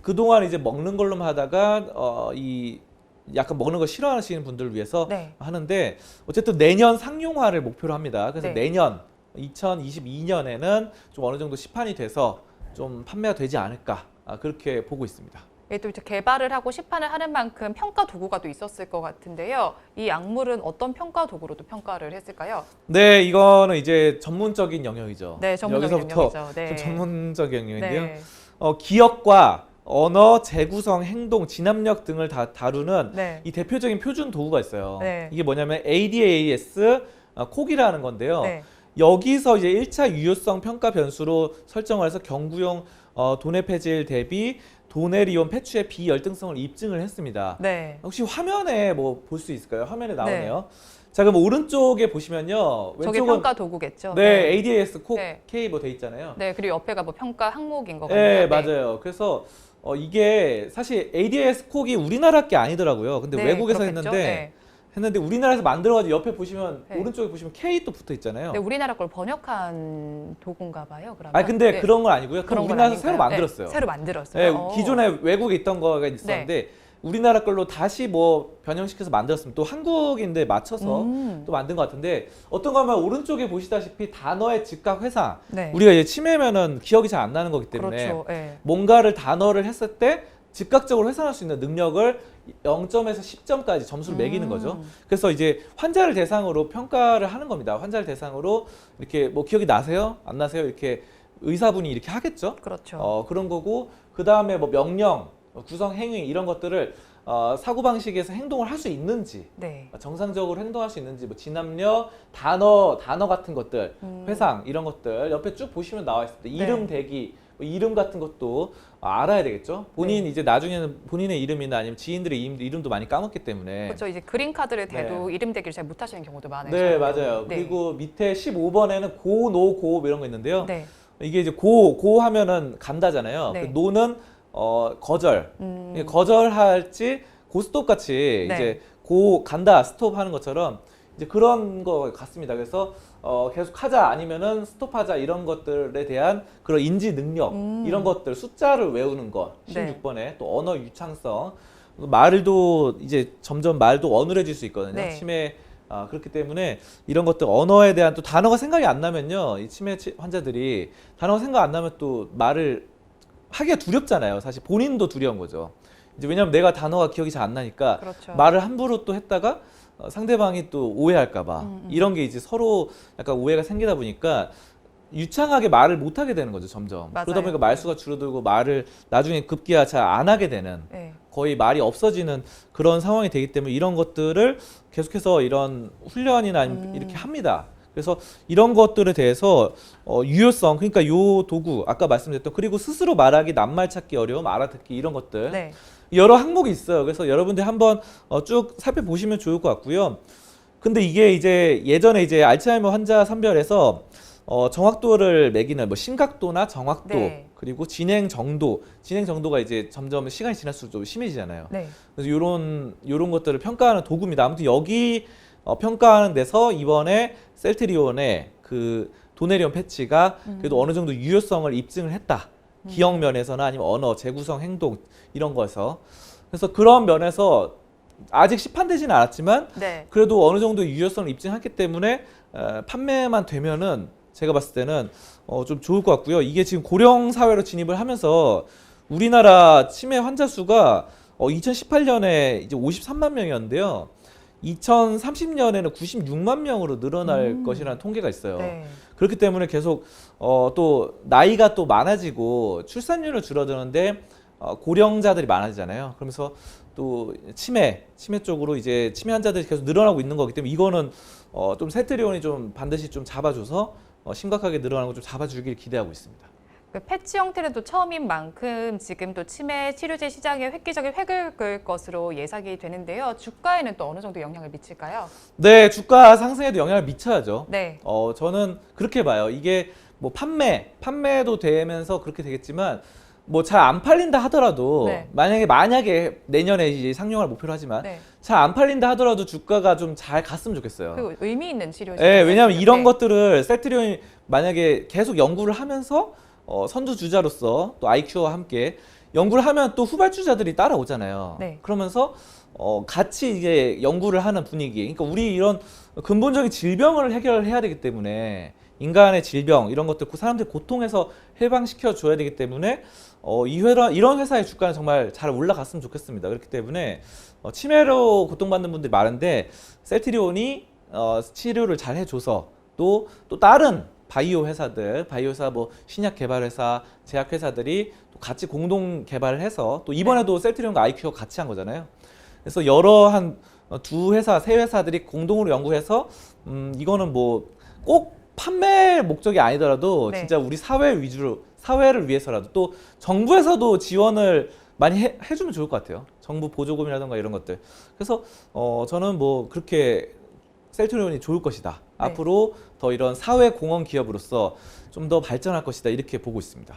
그동안 이제 먹는 걸로만 하다가 이 약간 먹는 거 싫어하시는 분들을 위해서 네. 하는데 어쨌든 내년 상용화를 목표로 합니다. 그래서 네. 내년 2022년에는 좀 어느 정도 시판이 돼서 좀 판매가 되지 않을까 그렇게 보고 있습니다. 예, 또 이제 개발을 하고 시판을 하는 만큼 평가 도구가 또 있었을 것 같은데요. 이 약물은 어떤 평가 도구로 또 평가를 했을까요? 네, 이거는 이제 전문적인 영역이죠. 네, 전문적인 여기서부터 영역이죠. 네. 좀 전문적인 영역인데요. 네. 기억과 언어, 재구성, 행동, 진압력 등을 다 다루는 네. 이 대표적인 표준 도구가 있어요. 네. 이게 뭐냐면 ADAS 콕이라는 건데요. 네. 여기서 이제 1차 유효성 평가 변수로 설정을 해서 경구용 도내 폐질 대비 도내리온 패취의 비열등성을 입증을 했습니다. 네. 혹시 화면에 뭐 볼 수 있을까요? 화면에 나오네요. 자, 그럼 오른쪽에 보시면요. 저게 왼쪽은 평가 도구겠죠? 네, ADAS 콕 네. K 뭐 돼 있잖아요. 네, 그리고 옆에가 뭐 평가 항목인 것 같네요. 네, 맞아요. 그래서 이게 사실 ADAS 콕이 우리나라 게 아니더라고요. 근데 네, 외국에서 그렇겠죠? 했는데 우리나라에서 만들어가지고 옆에 보시면 네. 오른쪽에 보시면 K 또 붙어 있잖아요. 네, 우리나라 걸 번역한 도구인가 봐요. 그러면. 근데 네. 그런 건 아니고요. 그런 건 우리나라에서 아닌가요? 새로 만들었어요. 네, 새로 만들었어요. 네, 기존에 외국에 있던 거가 있었는데 우리나라 걸로 다시 뭐 변형시켜서 만들었으면 또 한국인데 맞춰서 또 만든 것 같은데 어떤 거 하면 오른쪽에 보시다시피 단어의 즉각 회상. 네. 우리가 이제 치매면은 기억이 잘 안 나는 거기 때문에 그렇죠. 네. 뭔가를 단어를 했을 때 즉각적으로 회상할 수 있는 능력을 0점에서 10점까지 점수를 매기는 거죠. 그래서 이제 환자를 대상으로 평가를 하는 겁니다. 환자를 대상으로 이렇게 뭐 기억이 나세요? 안 나세요? 이렇게 의사분이 이렇게 하겠죠. 그렇죠. 그런 거고 그 다음에 뭐 명령, 구성 행위 이런 것들을 사고 방식에서 행동을 할 수 있는지, 네. 정상적으로 행동할 수 있는지, 뭐 진압력, 단어 같은 것들, 회상 이런 것들 옆에 쭉 보시면 나와 있습니다. 이름 네. 대기, 이름 같은 것도 알아야 되겠죠. 본인 이제 나중에는 본인의 이름이나 아니면 지인들의 이름도 많이 까먹기 때문에. 그렇죠. 이제 그린카드를 대도 이름 대기를 잘 못하시는 경우도 많아요. 네, 맞아요. 네. 그리고 밑에 15번에는 고, 노, 고 이런 거 있는데요. 네. 이게 이제 고 하면은 간다잖아요. 네. 그 노는 거절. 거절할지 고스톱 같이 네. 이제 고 간다 스톱 하는 것처럼 이제 그런 거 같습니다. 그래서 계속 하자 아니면은 스톱하자 이런 것들에 대한 그런 인지 능력 이런 것들 숫자를 외우는 거 네. 16번에 또 언어 유창성 말도 이제 점점 말도 어눌해질 수 있거든요. 네. 치매 그렇기 때문에 이런 것들 언어에 대한 또 단어가 생각이 안 나면요. 이 치매 환자들이 단어가 생각 안 나면 또 말을 하기가 두렵잖아요. 사실 본인도 두려운 거죠. 이제 왜냐하면 내가 단어가 기억이 잘 안 나니까 그렇죠. 말을 함부로 또 했다가 상대방이 또 오해할까봐 이런 게 이제 서로 약간 오해가 생기다 보니까 유창하게 말을 못 하게 되는 거죠, 점점. 맞아요. 그러다 보니까 말수가 줄어들고 말을 나중에 급기야 잘 안 하게 되는 네. 거의 말이 없어지는 그런 상황이 되기 때문에 이런 것들을 계속해서 이런 훈련이나 아니면 이렇게 합니다. 그래서 이런 것들에 대해서 유효성, 그러니까 요 도구 아까 말씀드렸던 그리고 스스로 말하기, 낱말 찾기 어려움, 알아듣기 이런 것들 네. 여러 항목이 있어요. 그래서 여러분들 한번 쭉 살펴보시면 좋을 것 같고요. 근데 이게 이제 예전에 이제 알츠하이머 환자 선별에서 정확도를 매기는 뭐 심각도나 정확도 네. 그리고 진행 정도가 이제 점점 시간이 지날수록 좀 심해지잖아요. 네. 그래서 요런 것들을 평가하는 도구입니다. 아무튼 여기 평가하는 데서 이번에 셀트리온의 그 도네리온 패치가 그래도 어느 정도 유효성을 입증을 했다. 기억 면에서나 아니면 언어, 재구성, 행동 이런 거에서 그래서 그런 면에서 아직 시판되지는 않았지만 네. 그래도 어느 정도 유효성을 입증했기 때문에 판매만 되면은 제가 봤을 때는 좀 좋을 것 같고요. 이게 지금 고령 사회로 진입을 하면서 우리나라 치매 환자 수가 2018년에 이제 53만 명이었는데요. 2030년에는 96만 명으로 늘어날 것이라는 통계가 있어요. 네. 그렇기 때문에 계속 또 나이가 또 많아지고 출산율은 줄어드는데 고령자들이 많아지잖아요. 그러면서 또 치매 쪽으로 이제 치매 환자들이 계속 늘어나고 있는 거기 때문에 이거는 좀 셀트리온이 좀 반드시 좀 잡아줘서 심각하게 늘어나는 거 좀 잡아주길 기대하고 있습니다. 그 패치 형태는 또 처음인 만큼 지금 또 치매 치료제 시장에 획기적인 획을 그을 것으로 예상이 되는데요. 주가에는 또 어느 정도 영향을 미칠까요? 네, 주가 상승에도 영향을 미쳐야죠. 네. 저는 그렇게 봐요. 이게 뭐 판매도 되면서 그렇게 되겠지만 뭐 잘 안 팔린다 하더라도 네. 만약에 내년에 이제 상용화를 목표로 하지만 네. 잘 안 팔린다 하더라도 주가가 좀 잘 갔으면 좋겠어요. 그리고 의미 있는 치료죠. 예, 왜냐하면 이런 네. 것들을 셀트리온이 만약에 계속 연구를 하면서 선두주자로서 또 아이큐와 함께 연구를 하면 또 후발주자들이 따라오잖아요. 네. 그러면서 같이 이제 연구를 하는 분위기. 그러니까 우리 이런 근본적인 질병을 해결해야 되기 때문에 인간의 질병 이런 것들 사람들 고통에서 해방시켜 줘야 되기 때문에 이런 회사의 주가는 정말 잘 올라갔으면 좋겠습니다. 그렇기 때문에 치매로 고통받는 분들이 많은데 셀트리온이 치료를 잘 해줘서 또 다른 바이오 회사 뭐 신약 개발 회사, 제약 회사들이 또 같이 공동 개발을 해서 또 이번에도 셀트리온과 아이큐가 같이 한 거잖아요. 그래서 여러 한 두 회사, 세 회사들이 공동으로 연구해서 이거는 뭐 꼭 판매 목적이 아니더라도 네. 진짜 우리 사회를 위해서라도 또 정부에서도 지원을 많이 해주면 좋을 것 같아요. 정부 보조금이라든가 이런 것들. 그래서 저는 뭐 그렇게 셀트리온이 좋을 것이다. 네. 앞으로 더 이런 사회 공헌 기업으로서 좀 더 발전할 것이다. 이렇게 보고 있습니다.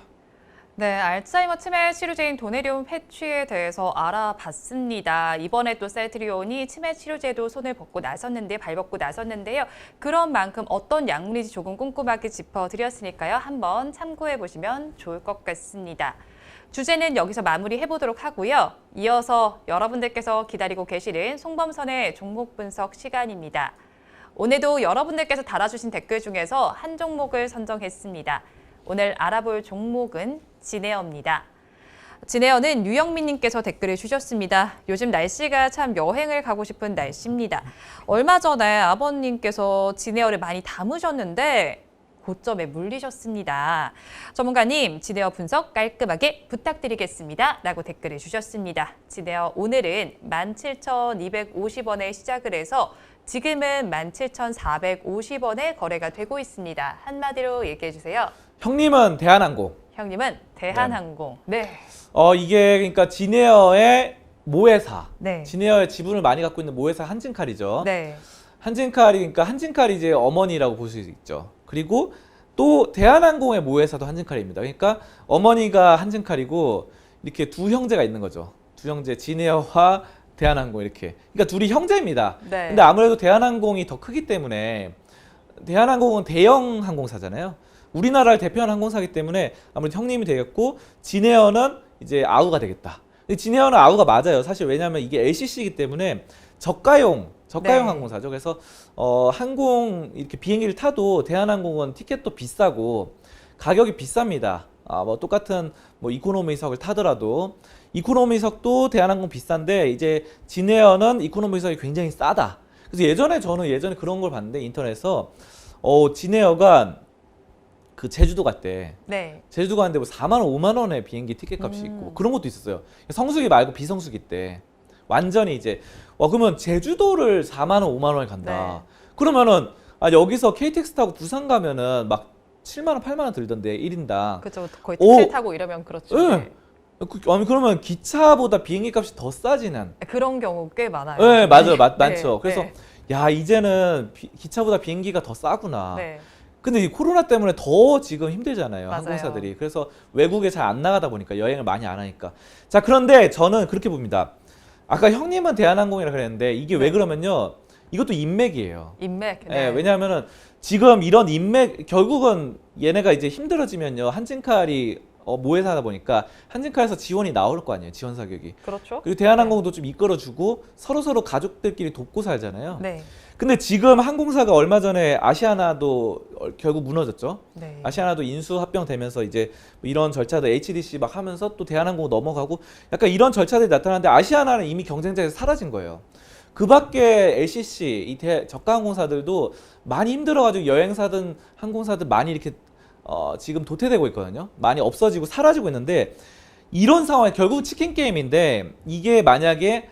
네, 알츠하이머 치매 치료제인 도네리온 패치에 대해서 알아봤습니다. 이번에 또 셀트리온이 치매 치료제도 손을 발벗고 나섰는데요. 그런 만큼 어떤 약물인지 조금 꼼꼼하게 짚어드렸으니까요. 한번 참고해 보시면 좋을 것 같습니다. 주제는 여기서 마무리해 보도록 하고요. 이어서 여러분들께서 기다리고 계시는 송범선의 종목 분석 시간입니다. 오늘도 여러분들께서 달아주신 댓글 중에서 한 종목을 선정했습니다. 오늘 알아볼 종목은 진에어입니다. 진에어는 유영민님께서 댓글을 주셨습니다. 요즘 날씨가 참 여행을 가고 싶은 날씨입니다. 얼마 전에 아버님께서 진에어를 많이 담으셨는데 고점에 물리셨습니다. 전문가님, 진에어 분석 깔끔하게 부탁드리겠습니다. 라고 댓글을 주셨습니다. 진에어 오늘은 17,250원에 시작을 해서 지금은 17,450원에 거래가 되고 있습니다. 한마디로 얘기해 주세요. 형님은 대한항공. 형님은 대한항공. 네. 이게 그러니까 진에어의 모회사, 네. 진에어의 지분을 많이 갖고 있는 모회사 한진칼이죠. 네. 한진칼이 그러니까 한진칼이 이제 어머니라고 볼 수 있죠. 그리고 또 대한항공의 모회사도 한진칼입니다. 그러니까 어머니가 한진칼이고 이렇게 두 형제가 있는 거죠. 두 형제 진에어와 대한항공 이렇게. 그러니까 둘이 형제입니다. 네. 근데 아무래도 대한항공이 더 크기 때문에 대한항공은 대형 항공사잖아요. 우리나라를 대표하는 항공사이기 때문에 아무래도 형님이 되겠고 진에어는 이제 아우가 되겠다. 근데 진에어는 아우가 맞아요. 사실 왜냐하면 이게 LCC이기 때문에 저가용 네. 항공사죠. 그래서 항공 이렇게 비행기를 타도 대한항공은 티켓도 비싸고 가격이 비쌉니다. 뭐 똑같은 뭐 이코노미석을 타더라도 이코노미석도 대한항공 비싼데 이제 진에어는 이코노미석이 굉장히 싸다. 그래서 저는 예전에 그런 걸 봤는데 인터넷에서 진에어가 그 제주도 갔대. 네. 제주도 가는데 뭐 4만 원, 5만 원의 비행기 티켓 값이 있고 뭐 그런 것도 있었어요. 성수기 말고 비성수기 때 완전히 이제 그러면 제주도를 4만 원, 5만 원에 간다. 네. 그러면은 여기서 KTX 타고 부산 가면은 막 7만 원, 8만 원 들던데 1인당. 그렇죠. 거의 택시 타고 이러면 그렇죠. 네. 네. 아니 그러면 기차보다 비행기 값이 더 싸지는. 그런 경우 꽤 많아요. 네, 맞아요. 네. 많죠. 그래서 네. 야 이제는 기차보다 비행기가 더 싸구나. 네. 근데 이 코로나 때문에 더 지금 힘들잖아요. 맞아요. 항공사들이. 그래서 외국에 잘 안 나가다 보니까 여행을 많이 안 하니까. 자, 그런데 저는 그렇게 봅니다. 아까 형님은 대한항공이라 그랬는데 이게 왜 네. 그러면요. 이것도 인맥이에요. 인맥. 네. 왜냐하면은 지금 이런 인맥 결국은 얘네가 이제 힘들어지면요. 한진칼이 모회사다 보니까 한진칼에서 지원이 나올 거 아니에요. 지원 사격이. 그렇죠. 그리고 대한항공도 좀 이끌어주고 서로 가족들끼리 돕고 살잖아요. 네. 근데 지금 항공사가 얼마 전에 아시아나도 결국 무너졌죠. 네. 아시아나도 인수 합병되면서 이제 이런 절차들 HDC 막 하면서 또 대한항공 넘어가고 약간 이런 절차들이 나타나는데 아시아나는 이미 경쟁자에서 사라진 거예요. 그 밖에 LCC, 저가 항공사들도 많이 힘들어가지고 여행사든 항공사든 많이 이렇게 지금 도태되고 있거든요. 많이 없어지고 사라지고 있는데 이런 상황에 결국 치킨 게임인데 이게 만약에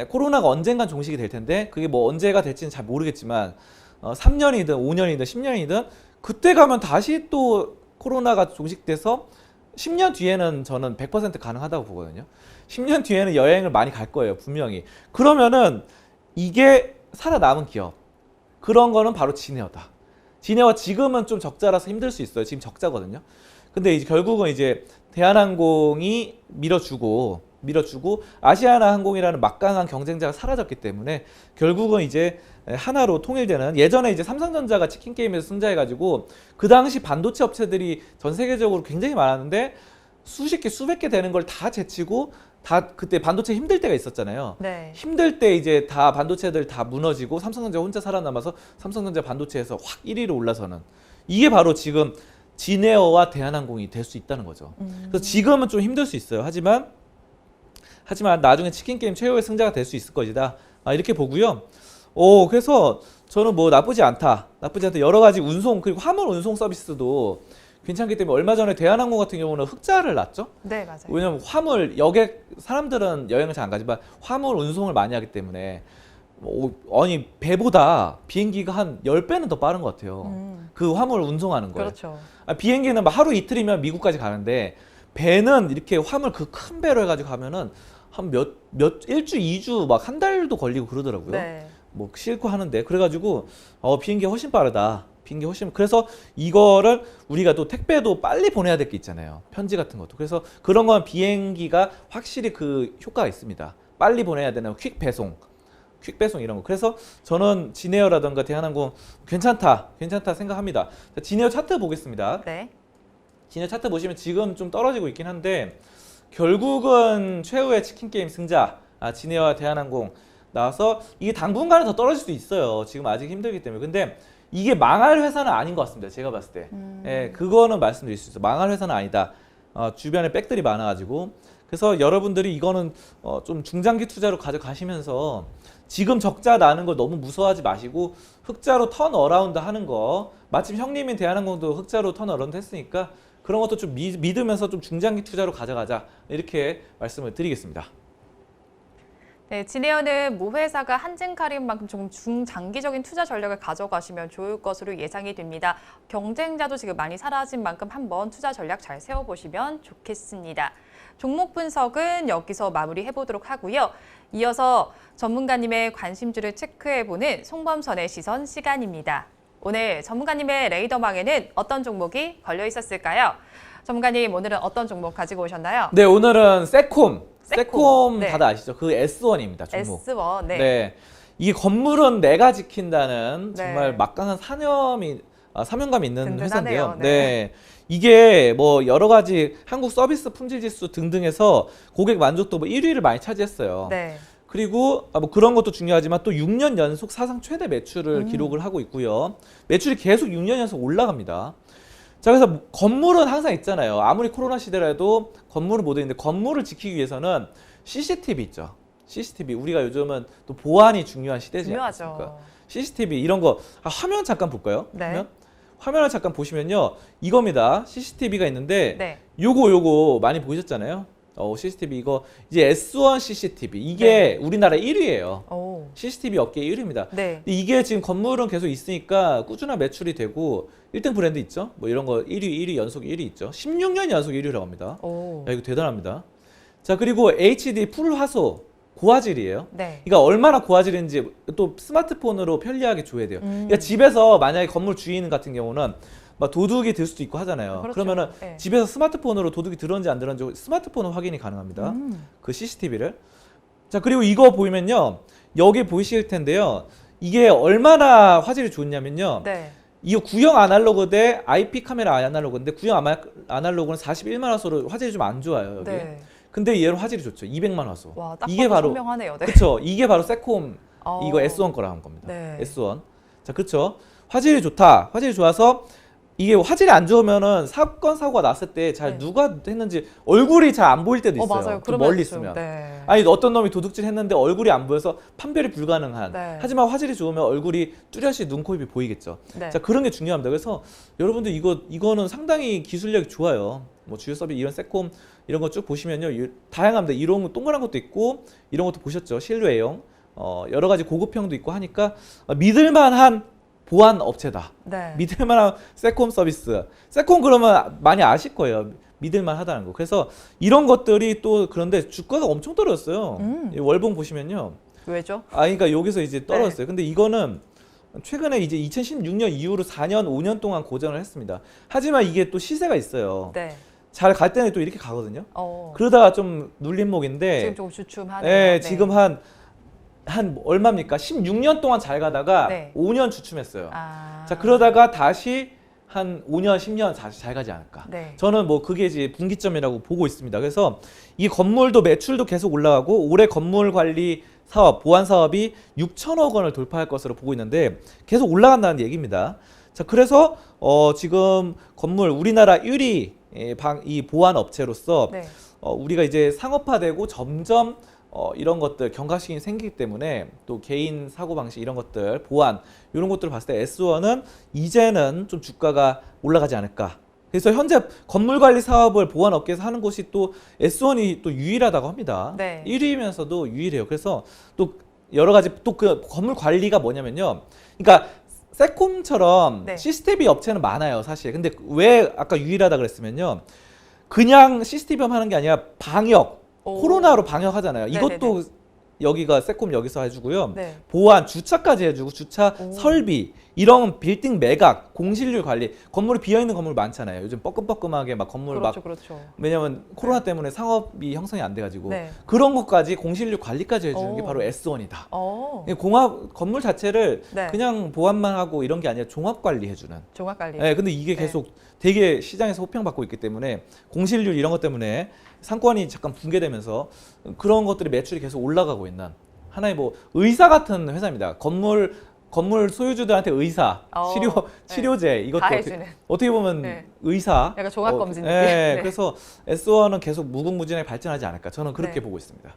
코로나가 언젠간 종식이 될 텐데 그게 뭐 언제가 될지는 잘 모르겠지만 3년이든 5년이든 10년이든 그때 가면 다시 또 코로나가 종식돼서 10년 뒤에는 저는 100% 가능하다고 보거든요. 10년 뒤에는 여행을 많이 갈 거예요. 분명히. 그러면은 이게 살아남은 기업 그런 거는 바로 진에어다. 진에어가 지금은 좀 적자라서 힘들 수 있어요. 지금 적자거든요. 근데 이제 결국은 이제 대한항공이 밀어주고 아시아나 항공이라는 막강한 경쟁자가 사라졌기 때문에 결국은 이제 하나로 통일되는 예전에 이제 삼성전자가 치킨 게임에서 승자해가지고 그 당시 반도체 업체들이 전 세계적으로 굉장히 많았는데 수십 개 수백 개 되는 걸 다 제치고 다 그때 반도체 힘들 때가 있었잖아요. 네. 힘들 때 이제 다 반도체들 다 무너지고 삼성전자 혼자 살아남아서 삼성전자 반도체에서 확 1위로 올라서는 이게 바로 지금 진에어와 대한항공이 될 수 있다는 거죠. 그래서 지금은 좀 힘들 수 있어요. 하지만 나중에 치킨 게임 최후의 승자가 될 수 있을 것이다. 이렇게 보고요. 그래서 저는 뭐 나쁘지 않다. 여러 가지 운송 그리고 화물 운송 서비스도 괜찮기 때문에 얼마 전에 대한항공 같은 경우는 흑자를 놨죠. 네, 맞아요. 왜냐면 화물 여객 사람들은 여행을 잘 안 가지만 화물 운송을 많이 하기 때문에 아니 배보다 비행기가 한 10배는 더 빠른 것 같아요. 그 화물 운송하는 거예요. 그렇죠. 비행기는 막 하루 이틀이면 미국까지 가는데 배는 이렇게 화물 그 큰 배로 해가지고 가면은 한 일주, 2주 막 한 달도 걸리고 그러더라고요. 네. 뭐 싣고 하는데 그래가지고 비행기가 훨씬 빠르다. 그래서 이거를 우리가 또 택배도 빨리 보내야 될 게 있잖아요. 편지 같은 것도. 그래서 그런 건 비행기가 확실히 그 효과가 있습니다. 빨리 보내야 되는 퀵 배송 이런 거. 그래서 저는 진에어라던가 대한항공 괜찮다 생각합니다. 자, 진에어 차트 보겠습니다. 네. 진에어 차트 보시면 지금 좀 떨어지고 있긴 한데 결국은 최후의 치킨 게임 승자 진에어와 대한항공 나와서 이게 당분간은 더 떨어질 수도 있어요. 지금 아직 힘들기 때문에. 근데 이게 망할 회사는 아닌 것 같습니다. 제가 봤을 때. 예, 그거는 말씀드릴 수 있어요. 망할 회사는 아니다. 주변에 백들이 많아가지고. 그래서 여러분들이 이거는 좀 중장기 투자로 가져가시면서 지금 적자 나는 걸 너무 무서워하지 마시고 흑자로 턴 어라운드 하는 거 마침 형님인 대한항공도 흑자로 턴 어라운드 했으니까 그런 것도 좀 믿으면서 좀 중장기 투자로 가져가자 이렇게 말씀을 드리겠습니다. 네, 네, 진에어는 모 회사가 한증카린 만큼 좀 중장기적인 투자 전략을 가져가시면 좋을 것으로 예상이 됩니다. 경쟁자도 지금 많이 사라진 만큼 한번 투자 전략 잘 세워보시면 좋겠습니다. 종목 분석은 여기서 마무리해보도록 하고요. 이어서 전문가님의 관심주를 체크해보는 송범선의 시선 시간입니다. 오늘 전문가님의 레이더망에는 어떤 종목이 걸려 있었을까요? 전문가님, 오늘은 어떤 종목 가지고 오셨나요? 네, 오늘은 세콤. 세콤 네. 다들 아시죠? 그 S1입니다. 종목. S1, 네. 네. 이게 건물은 내가 지킨다는 네. 정말 막강한 사명감이 있는 든든하네요. 회사인데요. 네. 네. 이게 뭐 여러 가지 한국 서비스 품질 지수 등등에서 고객 만족도 뭐 1위를 많이 차지했어요. 네. 그리고 뭐 그런 것도 중요하지만 또 6년 연속 사상 최대 매출을 기록을 하고 있고요. 매출이 계속 6년 연속 올라갑니다. 자, 그래서 건물은 항상 있잖아요. 아무리 코로나 시대라도 건물은 못 있는데 건물을 지키기 위해서는 CCTV 있죠. CCTV. 우리가 요즘은 또 보안이 중요한 시대지 않습니까? 중요하죠. CCTV 이런 거 화면 잠깐 볼까요? 네. 화면을 잠깐 보시면요. 이겁니다. CCTV가 있는데 네. 요거 많이 보셨잖아요. CCTV 이거 이제 S1 CCTV 이게 우리나라 1위예요. 오. CCTV 업계 1위입니다. 네. 이게 지금 건물은 계속 있으니까 꾸준한 매출이 되고 1등 브랜드 있죠? 뭐 이런 거 1위 연속 1위 있죠? 16년 연속 1위라고 합니다. 오. 야, 이거 대단합니다. 자, 그리고 HD 풀 화소 고화질이에요. 네. 그러니까 얼마나 고화질인지 또 스마트폰으로 편리하게 줘야 돼요. 그러니까 집에서 만약에 건물 주인 같은 경우는 막 도둑이 들 수도 있고 하잖아요. 그렇죠. 그러면은 네. 집에서 스마트폰으로 도둑이 들었는지 안 들었는지 스마트폰으로 확인이 가능합니다. 그 CCTV를. 자, 그리고 이거 보이면요. 여기 보이실 텐데요. 이게 얼마나 화질이 좋냐면요. 네. 이거 구형 아날로그 대 IP 카메라 아날로그인데 구형 아날로그는 41만 화소로 화질이 좀 안 좋아요. 여기. 네. 근데 얘는 화질이 좋죠. 200만 화소. 와, 딱 이게 봐도 바로 선명하네요. 네. 그렇죠. 이게 바로 세콤 어. 이거 S1 거라 한 겁니다. 네. S1. 자, 그렇죠. 화질이 좋다. 화질이 좋아서 이게 화질이 안 좋으면은 사고가 났을 때 잘 네. 누가 했는지 얼굴이 잘 안 보일 때도 있어요. 맞아요. 좀 그러면 멀리 좀, 있으면. 네. 아니 어떤 놈이 도둑질 했는데 얼굴이 안 보여서 판별이 불가능한. 네. 하지만 화질이 좋으면 얼굴이 뚜렷이 눈, 코, 입이 보이겠죠. 네. 자, 그런 게 중요합니다. 그래서 여러분들 이거는 상당히 기술력이 좋아요. 뭐 주요 서비스 이런 세콤 이런 거 쭉 보시면요. 다양합니다. 이런 거 동그란 것도 있고 이런 것도 보셨죠. 실외용. 여러 가지 고급형도 있고 하니까 믿을만한 보안 업체다. 네. 믿을만한 세콤 서비스. 세콤 그러면 많이 아실 거예요. 믿을만하다는 거. 그래서 이런 것들이 또 그런데 주가가 엄청 떨어졌어요. 이 월봉 보시면요. 왜죠? 그러니까 여기서 이제 떨어졌어요. 근데 이거는 최근에 이제 2016년 이후로 4년, 5년 동안 고전을 했습니다. 하지만 이게 또 시세가 있어요. 네. 잘 갈 때는 또 이렇게 가거든요. 어. 그러다가 좀 눌림목인데 지금 좀 주춤하네요. 네, 지금 한 얼마입니까? 16년 동안 잘 가다가 네. 5년 주춤했어요. 아. 자, 그러다가 다시 한 5년, 10년 다시 잘 가지 않을까. 네. 저는 뭐 그게 이제 분기점이라고 보고 있습니다. 그래서 이 건물도 매출도 계속 올라가고 올해 건물 관리 사업, 보안 사업이 6천억 원을 돌파할 것으로 보고 있는데 계속 올라간다는 얘기입니다. 자, 그래서 지금 건물 우리나라 1위 이 보안 업체로서 네. 우리가 이제 상업화되고 점점 이런 것들 경각심이 생기기 때문에 또 개인 사고방식 이런 것들 보안 이런 것들을 봤을 때 S1은 이제는 좀 주가가 올라가지 않을까. 그래서 현재 건물관리 사업을 보안 업계에서 하는 곳이 또 S1이 또 유일하다고 합니다. 네. 1위면서도 유일해요. 그래서 또 여러 가지 또 그 건물 관리가 뭐냐면요. 그러니까 세콤처럼 네. CCTV 업체는 많아요, 사실. 근데 왜 아까 유일하다 그랬으면요. 그냥 CCTV만 하는 게 아니라 방역, 오. 코로나로 방역하잖아요. 네네네. 이것도 여기가 세콤 여기서 해주고요. 네. 보안, 주차까지 해주고 주차 오. 설비 이런 빌딩 매각, 공실률 관리, 건물이 비어 있는 건물 많잖아요. 요즘 뻐끔뻐끔하게 막 건물 그렇죠, 막 그렇죠. 왜냐면 코로나 때문에 상업이 형성이 안 돼가지고 네. 그런 것까지 공실률 관리까지 해주는 게 오. 바로 S1이다. 어. 건물 자체를 네. 그냥 보안만 하고 이런 게 아니라 종합 관리해주는. 종합 관리. 네, 근데 이게 네. 계속 되게 시장에서 호평받고 있기 때문에 공실률 이런 것 때문에 상권이 잠깐 붕괴되면서 그런 것들이 매출이 계속 올라가고 있는 하나의 뭐 의사 같은 회사입니다. 건물 소유주들한테 의사, 치료제 이것도 다 해주는. 어떻게 보면 네. 의사. 약간 종합검진 느낌. 네, 네. 그래서 S1은 계속 무궁무진하게 발전하지 않을까 저는 그렇게 네. 보고 있습니다.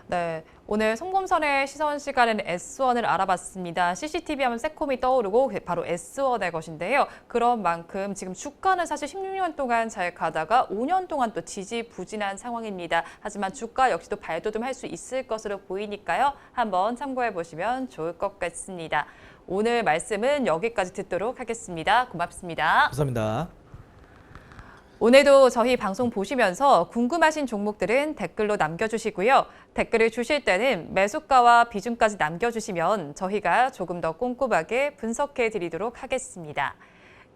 네, 오늘 송범선의 시선 시간에는 S1을 알아봤습니다. CCTV 하면 세콤이 떠오르고 바로 S1의 것인데요. 그런 만큼 지금 주가는 사실 16년 동안 잘 가다가 5년 동안 또 지지부진한 상황입니다. 하지만 주가 역시도 발돋움할 수 있을 것으로 보이니까요. 한번 참고해 보시면 좋을 것 같습니다. 오늘 말씀은 여기까지 듣도록 하겠습니다. 고맙습니다. 감사합니다. 오늘도 저희 방송 보시면서 궁금하신 종목들은 댓글로 남겨주시고요. 댓글을 주실 때는 매수가와 비중까지 남겨주시면 저희가 조금 더 꼼꼼하게 분석해 드리도록 하겠습니다.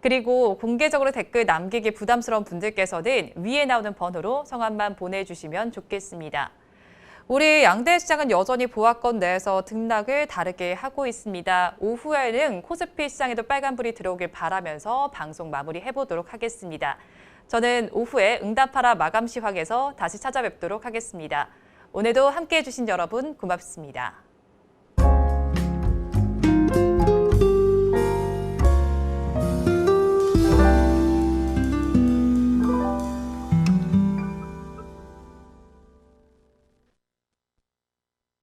그리고 공개적으로 댓글 남기기 부담스러운 분들께서는 위에 나오는 번호로 성함만 보내주시면 좋겠습니다. 우리 양대 시장은 여전히 보합권 내에서 등락을 다르게 하고 있습니다. 오후에는 코스피 시장에도 빨간불이 들어오길 바라면서 방송 마무리해보도록 하겠습니다. 저는 오후에 응답하라 마감 시황에서 다시 찾아뵙도록 하겠습니다. 오늘도 함께해 주신 여러분 고맙습니다.